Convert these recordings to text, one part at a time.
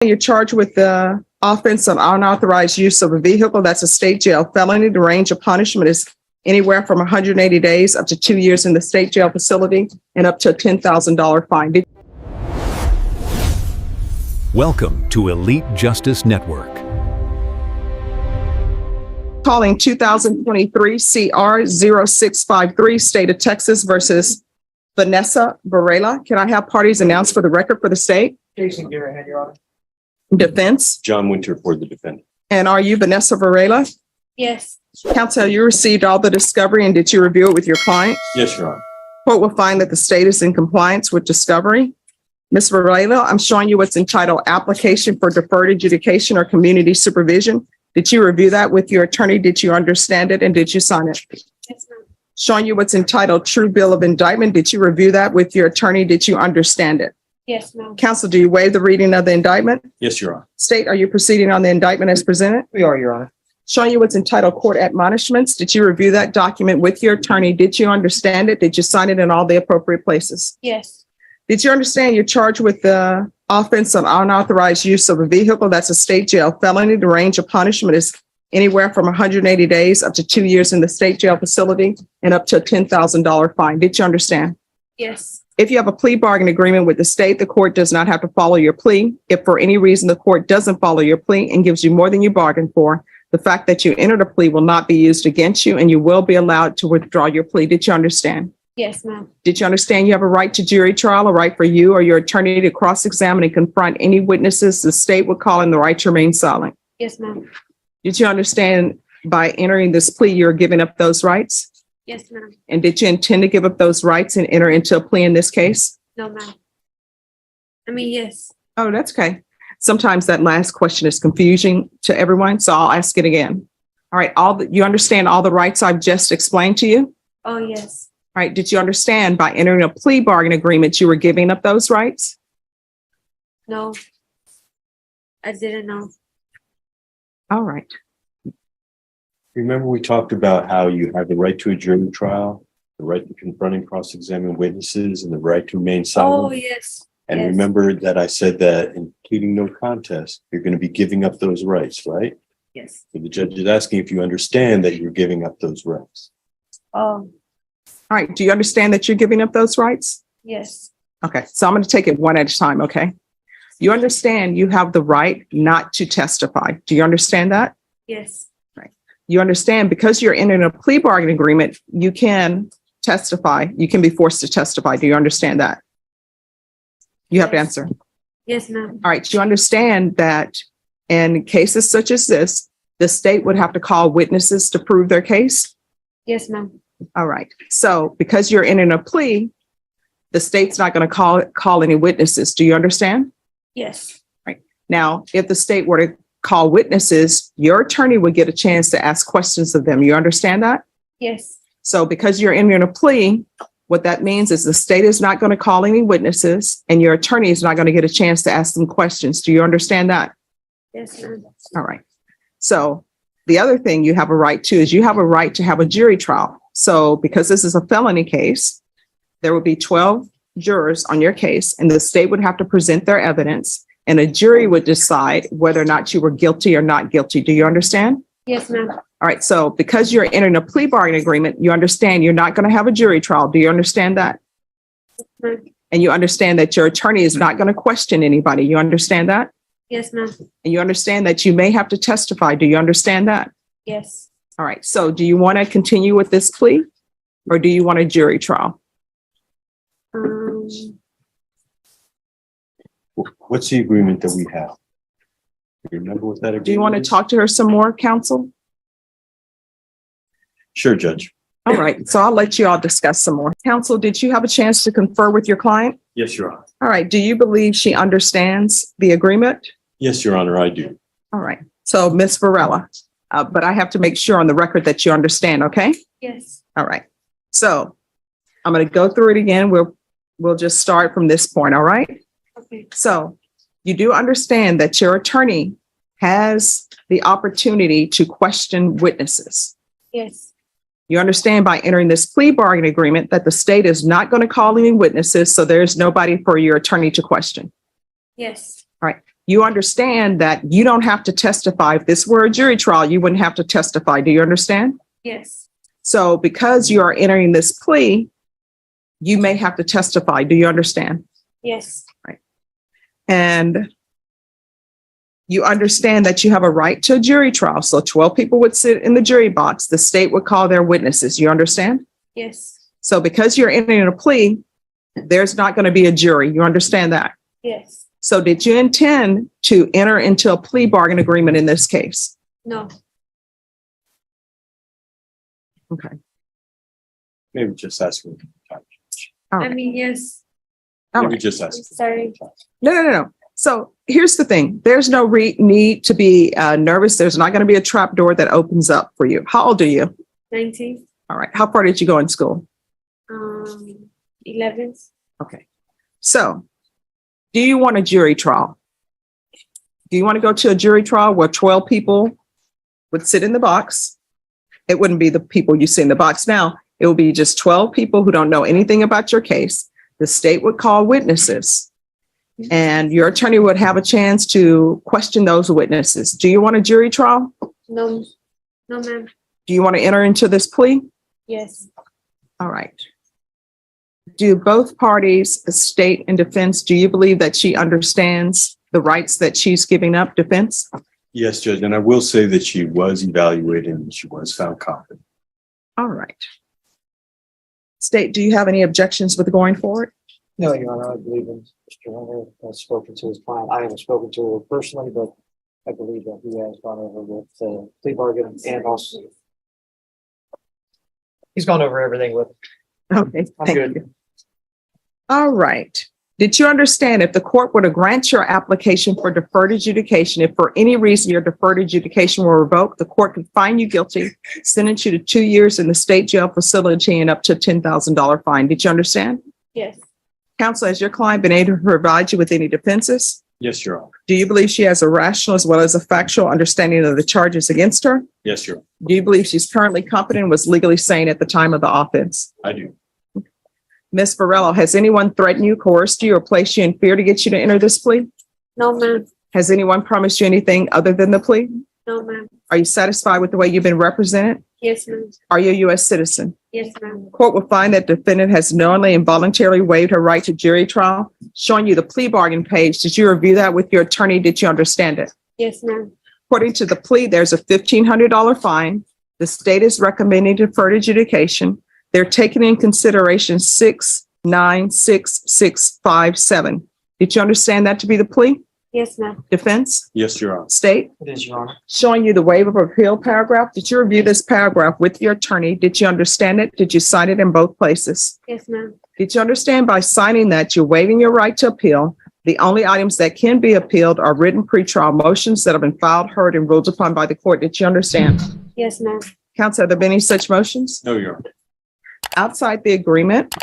You're charged with the offense of unauthorized use of a vehicle. That's a state jail felony. The range of punishment is anywhere from 180 days up to 2 years in the state jail facility and up to a $10,000 fine. Welcome to Elite Justice Network. Calling 2023 CR 0653, State of Texas versus Vanessa Varela. Can I have parties announced for the record for the state? Jason Garrett, Your Honor. Defense. John Winter for the defendant. And are you Vanessa Varela? Yes. Counsel, you received all the discovery and did you review it with your client? Yes, Your Honor. Court will find that the state is in compliance with discovery. Ms. Varela, I'm showing you what's entitled Application for Deferred Adjudication or Community Supervision. Did you review that with your attorney? Did you understand it and did you sign it? Yes, ma'am. Showing you what's entitled True Bill of Indictment. Did you review that with your attorney? Did you understand it? Yes, ma'am. Counsel, do you waive the reading of the indictment? Yes, Your Honor. State, are you proceeding on the indictment as presented? We are, Your Honor. Showing you what's entitled Court Admonishments. Did you review that document with your attorney? Did you understand it? Did you sign it in all the appropriate places? Yes. Did you understand you're charged with the offense of unauthorized use of a vehicle? That's a state jail felony. The range of punishment is anywhere from 180 days up to 2 years in the state jail facility and up to a $10,000 fine. Did you understand? Yes. If you have a plea bargain agreement with the state, the court does not have to follow your plea. If for any reason the court doesn't follow your plea and gives you more than you bargained for, the fact that you entered a plea will not be used against you and you will be allowed to withdraw your plea. Did you understand? Yes, ma'am. Did you understand you have a right to jury trial, a right for you or your attorney to cross-examine and confront any witnesses the state would call in the right to remain silent? Yes, ma'am. Did you understand by entering this plea, you're giving up those rights? Yes, ma'am. And did you intend to give up those rights and enter into a plea in this case? No, ma'am. Yes. Oh, that's okay. Sometimes that last question is confusing to everyone, so I'll ask it again. All right, you understand all the rights I've just explained to you? Oh, yes. All right, did you understand by entering a plea bargain agreement, you were giving up those rights? No. I didn't know. All right. Remember we talked about how you have the right to a jury trial, the right to confront and cross-examine witnesses, and the right to remain Oh, silent? yes. And yes. remember that I said that in pleading no contest, you're going to be giving up those rights, right? Yes. So the judge is asking if you understand that you're giving up those rights. Oh, All right, do you understand that you're giving up those rights? yes. Okay, so I'm going to take it one at a time, okay? You understand you have the right not to testify. Do you understand that? Yes. You understand because you're in a plea bargain agreement, you can testify. You can be forced to testify. Do you understand that? You have to Yes. answer. Yes, ma'am. All right. You understand that in cases such as this, the state would have to call witnesses to prove their case? Yes, ma'am. All right. So because you're in a plea, the state's not going to call any witnesses. Do you understand? Yes. Now, if the state were to call witnesses, your attorney would get a chance to ask questions of them. You understand that? Yes. So because you're in a plea, what that means is the state is not going to call any witnesses and your attorney is not going to get a chance to ask them questions. Do you understand that? Yes, ma'am. All right. So the other thing you have a right to is you have a right to have a jury trial. So because this is a felony case, there would be 12 jurors on your case and the state would have to present their evidence and a jury would decide whether or not you were guilty or not guilty. Do you understand? Yes, ma'am. All right. So because you're entering a plea bargain agreement, you understand you're not going to have a jury trial. Do you understand that? Ma'am. And you understand that your attorney is not going to question anybody. You understand that? Yes, ma'am. And you understand that you may have to testify. Do you understand that? Yes. All right. So do you want to continue with this plea or do you want a jury trial? What's the agreement that we have? Do you remember what that agreement Do you want to is? talk to her some more, counsel? Sure, Judge. All right. So I'll let you all discuss some more. Counsel, did you have a chance to confer with your client? Yes, Your Honor. All right. Do you believe she understands the agreement? Yes, Your Honor, I do. All right. So Ms. Varela, but I have to make sure on the record that you understand, okay? Yes. All right. So I'm going to go through it again. We'll just start from this point, all right? Okay. So you do understand that your attorney has the opportunity to question witnesses. Yes. You understand by entering this plea bargain agreement that the state is not going to call any witnesses, so there's nobody for your attorney to question. Yes. You understand that you don't have to testify. If this were a jury trial, you wouldn't have to testify. Do you understand? Yes. So because you are entering this plea, you may have to testify. Do you understand? Yes. And you understand that you have a right to a jury trial. So 12 people would sit in the jury box. The state would call their witnesses. You understand? Yes. So because you're entering a plea, there's not going to be a jury. You understand that? Yes. So did you intend to enter into a plea bargain agreement in this case? No. Okay. Maybe just ask him. All I right. mean, yes. All Maybe right. just I'm ask. sorry. No. So here's the thing. There's no need to be nervous. There's not going to be a trap door that opens up for you. How old are you? 19. All right. How far did you go in school? 11. Okay. So do you want a jury trial? Do you want to go to a jury trial where 12 people would sit in the box? It wouldn't be the people you see in the box now. It will be just 12 people who don't know anything about your case. The state would call witnesses and your attorney would have a chance to question those witnesses. Do you want a jury trial? No. No, ma'am. Do you want to enter into this plea? Yes. All right. Do both parties, the state and defense, do you believe that she understands the rights that she's giving up, defense? Yes, Judge, and I will say that she was evaluated and she was found competent. All right. State, do you have any objections with going forward? No, Your Honor, I believe in Mr. Hunter has spoken to his client. I haven't spoken to her personally, but I believe that he has gone over with the plea bargain and also he's gone over everything with. Okay, I'm thank good. you. All right. Did you understand if the court were to grant your application for deferred adjudication, if for any reason your deferred adjudication were revoked, the court could find you guilty, sentence you to 2 years in the state jail facility and up to $10,000 fine? Did you understand? Yes. Counsel, has your client been able to provide you with any defenses? Yes, Your Honor. Do you believe she has a rational as well as a factual understanding of the charges against her? Yes, Your Honor. Do you believe she's currently competent and was legally sane at the time of the offense? I do. Ms. Varela, has anyone threatened you, coerced you, or placed you in fear to get you to enter this plea? No, ma'am. Has anyone promised you anything other than the plea? No, ma'am. Are you satisfied with the way you've been represented? Yes, ma'am. Are you a U.S. citizen? Yes, ma'am. Court will find that defendant has knowingly and voluntarily waived her right to jury trial, showing you the plea bargain page. Did you review that with your attorney? Did you understand it? Yes, ma'am. According to the plea, there's a $1,500 fine. The state is recommending deferred adjudication. They're taking in consideration 696,657. Did you understand that to be the plea? Yes, ma'am. Defense? Yes, Your Honor. State? It is, Your Honor. Showing you the waiver of appeal paragraph. Did you review this paragraph with your attorney? Did you understand it? Did you sign it in both places? Yes, ma'am. Did you understand by signing that you're waiving your right to appeal? The only items that can be appealed are written pretrial motions that have been filed, heard, and ruled upon by the court. Did you understand? Yes, ma'am. Counsel, have there been any such motions? No, Your Honor. Outside the agreement,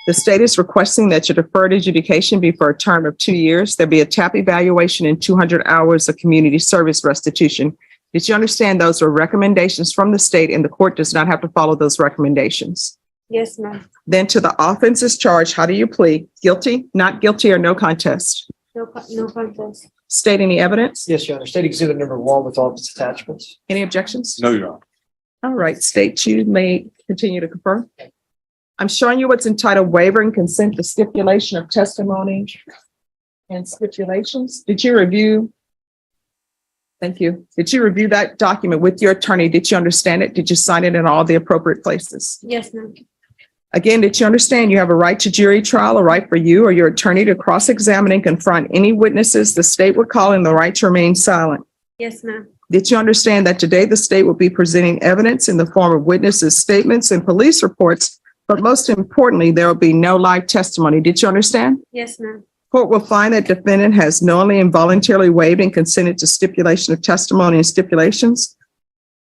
the state is requesting that your deferred adjudication be for a term of 2 years. There be a TAP evaluation and 200 hours of community service restitution. Did you understand those are recommendations from the state and the court does not have to follow those recommendations? Yes, ma'am. Then to the offenses charged, how do you plead? Guilty, not guilty, or no contest? No contest. State any evidence? Yes, Your Honor. State Exhibit number 1 with all its attachments. Any objections? No, Your Honor. All right, state, you may continue to confirm. I'm showing you what's entitled waiver and consent to stipulation of testimony and stipulations. Did you review? Thank you. Did you review that document with your attorney? Did you understand it? Did you sign it in all the appropriate places? Yes, ma'am. Again, did you understand you have a right to jury trial, a right for you or your attorney to cross-examine and confront any witnesses the state would call and the right to remain silent? Yes, ma'am. Did you understand that today the state will be presenting evidence in the form of witnesses' statements and police reports, but most importantly, there will be no live testimony? Did you understand? Yes, ma'am. Court will find that defendant has knowingly and voluntarily waived and consented to stipulation of testimony and stipulations.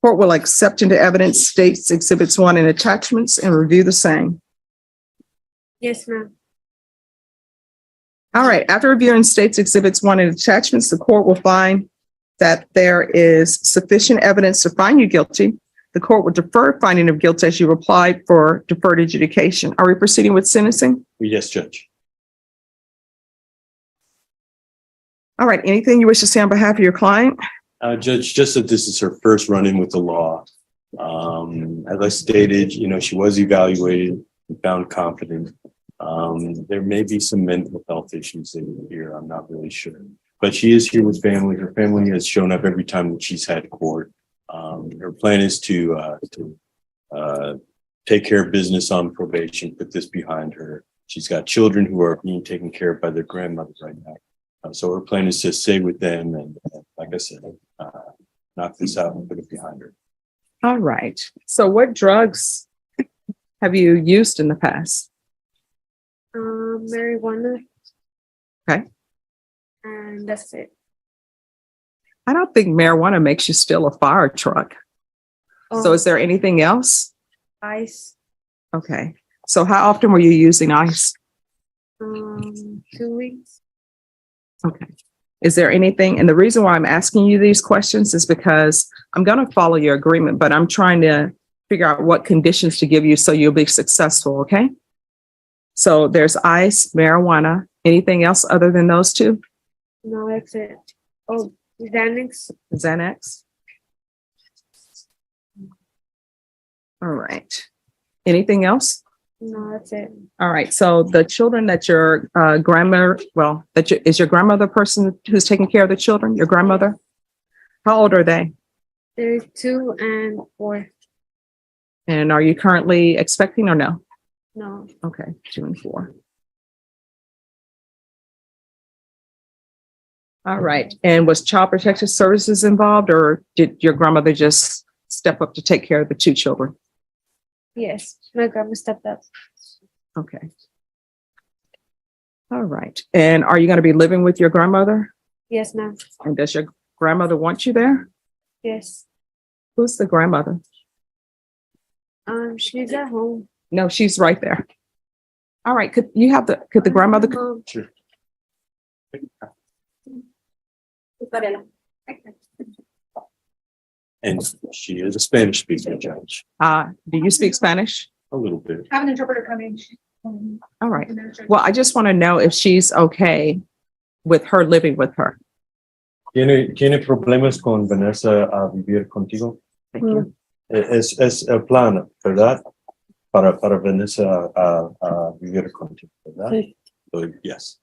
Court will accept into evidence states exhibits 1 and attachments and review the same. Yes, ma'am. All right, after reviewing states exhibits 1 and attachments, the court will find that there is sufficient evidence to find you guilty. The court will defer finding of guilt as you applied for deferred adjudication. Are we proceeding with sentencing? Yes, Judge. All right, anything you wish to say on behalf of your client? Judge, just that this is her first run-in with the law. As I stated, she was evaluated and found competent. There may be some mental health issues in here. I'm not really sure, but she is here with family. Her family has shown up every time that she's had court. Her plan is to take care of business on probation, put this behind her. She's got children who are being taken care of by their grandmother right now. So her plan is to stay with them and like I said, knock this out and put it behind her. All right. So what drugs have you used in the past? Marijuana. Okay. And that's it. I don't think marijuana makes you steal a fire truck. So is there anything else? Ice. Okay. So how often were you using ice? 2 weeks. Okay. Is there anything, and the reason why I'm asking you these questions is because I'm going to follow your agreement, but I'm trying to figure out what conditions to give you so you'll be successful, okay? So there's ice, marijuana, anything else other than those two? No, that's it. Oh, Xanax. Xanax? All right. Anything else? No, that's it. All right. So the children that your grandmother, is your grandmother the person who's taking care of the children? Your grandmother? How old are they? There's 2 and 4. And are you currently expecting or no? No. Okay, 2 and 4. All right. And was Child Protective Services involved, or did your grandmother just step up to take care of the 2 children? Yes, my grandma stepped up. Okay. All right. And are you going to be living with your grandmother? Yes, ma'am. And does your grandmother want you there? Yes. Who's the grandmother? She's at home. No, she's right there. All right. Could the grandmother? Sure. And she is a Spanish speaking judge. Do you speak Spanish? A little bit. Have an interpreter coming. All right. Well, I just want to know if she's okay with her living with her. ¿Tiene problemas con Vanessa a vivir contigo? Thank you. Es el plan, ¿verdad? Para Vanessa a vivir contigo, ¿verdad? Sí. So, yes.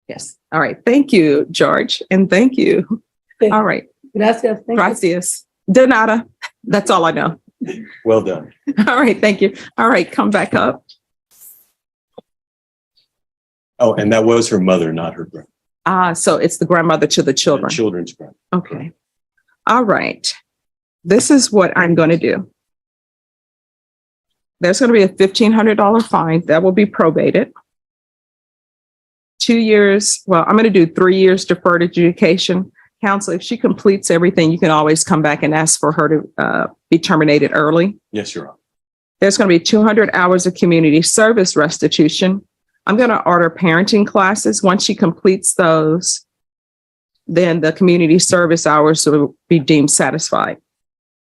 Yes. All right. Thank you, George. And thank you. Okay. All right. Gracias. Thank you. Gracias. De nada. That's all I know. Well done. All right. Thank you. All right. Come back up. Oh, and that was her mother, not her grandmother. So it's the grandmother to the children. Children's grandmother. Okay. All right. This is what I'm going to do. There's going to be a $1,500 fine that will be probated. 2 years. Well, I'm going to do 3 years deferred adjudication. Counsel, if she completes everything, you can always come back and ask for her to be terminated early. Yes, Your Honor. There's going to be 200 hours of community service restitution. I'm going to order parenting classes. Once she completes those, then the community service hours will be deemed satisfied.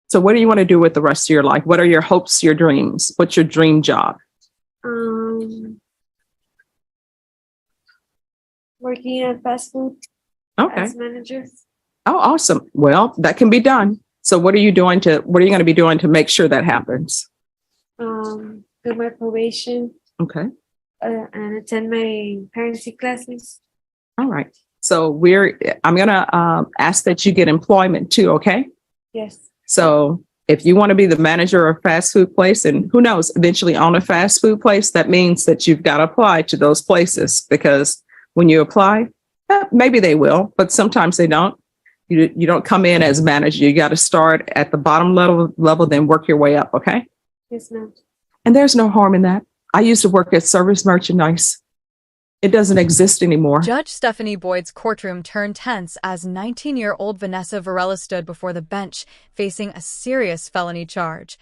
So what do you want to do with the rest of your life? What are your hopes, your dreams? What's your dream job? Working at fast food Okay. as manager. Oh, awesome. Well, that can be done. So what are you going to be doing to make sure that happens? Do my probation Okay. and attend my parenting classes. All right. So I'm going to ask that you get employment too. Okay. Yes. So if you want to be the manager of a fast food place, and who knows, eventually own a fast food place, that means that you've got to apply to those places, because when you apply, maybe they will, but sometimes they don't. You don't come in as manager. You got to start at the bottom level, then work your way up. Okay. Yes, ma'am. And there's no harm in that. I used to work at service merchandise. It doesn't exist anymore. Judge Stephanie Boyd's courtroom turned tense as 19-year-old Vanessa Varela stood before the bench facing a serious felony charge,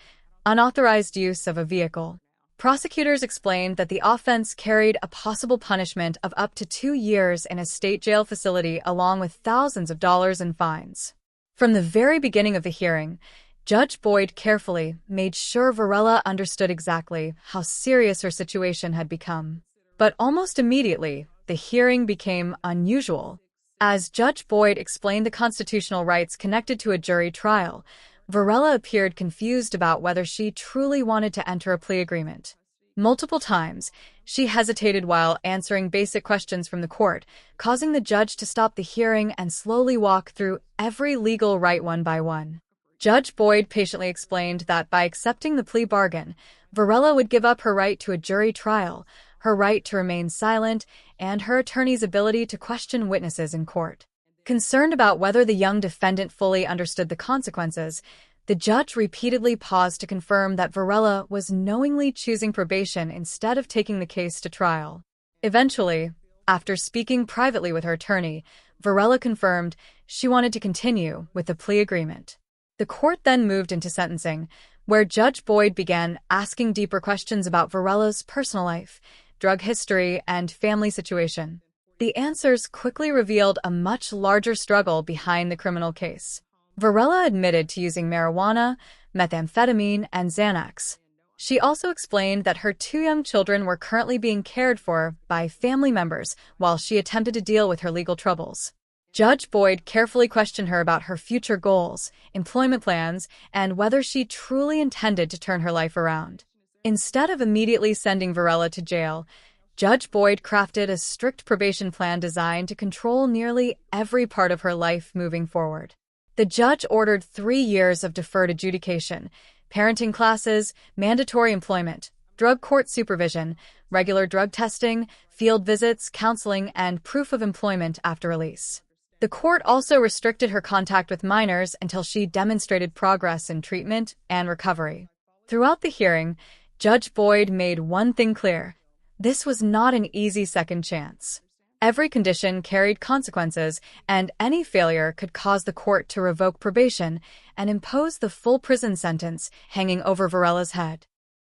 unauthorized use of a vehicle. Prosecutors explained that the offense carried a possible punishment of up to 2 years in a state jail facility, along with thousands of dollars in fines. From the very beginning of the hearing, Judge Boyd carefully made sure Varela understood exactly how serious her situation had become. But almost immediately, the hearing became unusual. As Judge Boyd explained the constitutional rights connected to a jury trial, Varela appeared confused about whether she truly wanted to enter a plea agreement. Multiple times, she hesitated while answering basic questions from the court, causing the judge to stop the hearing and slowly walk through every legal right one by one. Judge Boyd patiently explained that by accepting the plea bargain, Varela would give up her right to a jury trial, her right to remain silent, and her attorney's ability to question witnesses in court. Concerned about whether the young defendant fully understood the consequences, the judge repeatedly paused to confirm that Varela was knowingly choosing probation instead of taking the case to trial. Eventually, after speaking privately with her attorney, Varela confirmed she wanted to continue with the plea agreement. The court then moved into sentencing, where Judge Boyd began asking deeper questions about Varela's personal life, drug history, and family situation. The answers quickly revealed a much larger struggle behind the criminal case. Varela admitted to using marijuana, methamphetamine, and Xanax. She also explained that her 2 young children were currently being cared for by family members while she attempted to deal with her legal troubles. Judge Boyd carefully questioned her about her future goals, employment plans, and whether she truly intended to turn her life around. Instead of immediately sending Varela to jail, Judge Boyd crafted a strict probation plan designed to control nearly every part of her life moving forward. The judge ordered 3 years of deferred adjudication, parenting classes, mandatory employment, drug court supervision, regular drug testing, field visits, counseling, and proof of employment after release. The court also restricted her contact with minors until she demonstrated progress in treatment and recovery. Throughout the hearing, Judge Boyd made one thing clear: this was not an easy second chance. Every condition carried consequences, and any failure could cause the court to revoke probation and impose the full prison sentence hanging over Varela's head.